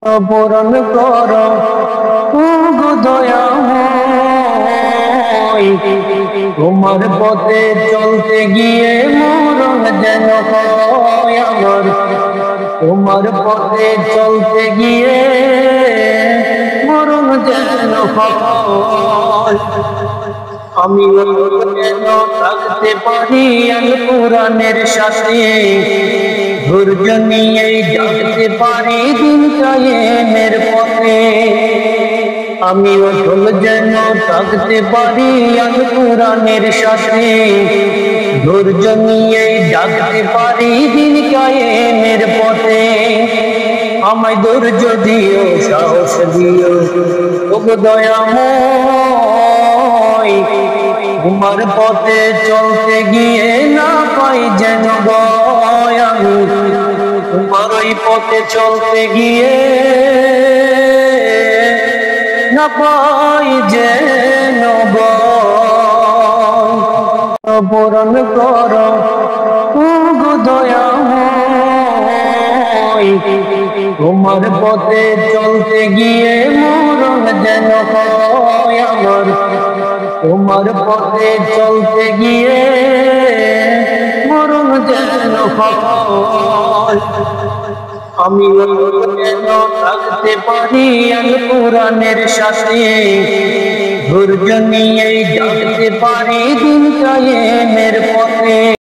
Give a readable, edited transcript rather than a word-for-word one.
পূরণ করো গো দয়াময়, তোমার পথে চলতে গিয়ে মরণ যেন হয় আমার। তোমার পথে চলতে গিয়ে মরণ যেন হয়। আমি যেন থাকতে পারি আল কোরআনের সাথে, ধৈর্য নিয়ে ডাকতে পারি দিন কায়েমের পথে। আমি অটল যেন থাকতে পারি আল কোরআনের সাথে, ধৈর্য নিয়ে ডাকতে পারি দিন কায়েমের পথে। আমায় ধৈর্য দিও, সাহস দিও ওগো দয়াময়, তোমার পথে চলতে গিয়ে না পাই যেন ভয়। আমি তোমার ওই পথে চলতে গিয়ে না পাই যেন ভয়। পূরণ করো গো দয়াময়, তোমার পথে চলতে গিয়ে মরণ যেন হয় আমার। তোমার পথে চলতে গিয়ে মরণ যেন হয়। আমি যেন থাকতে পারি আল কোরআনের সাথে, ধৈর্য নিয়ে ডাকতে পারি দিন কায়েমের পথে।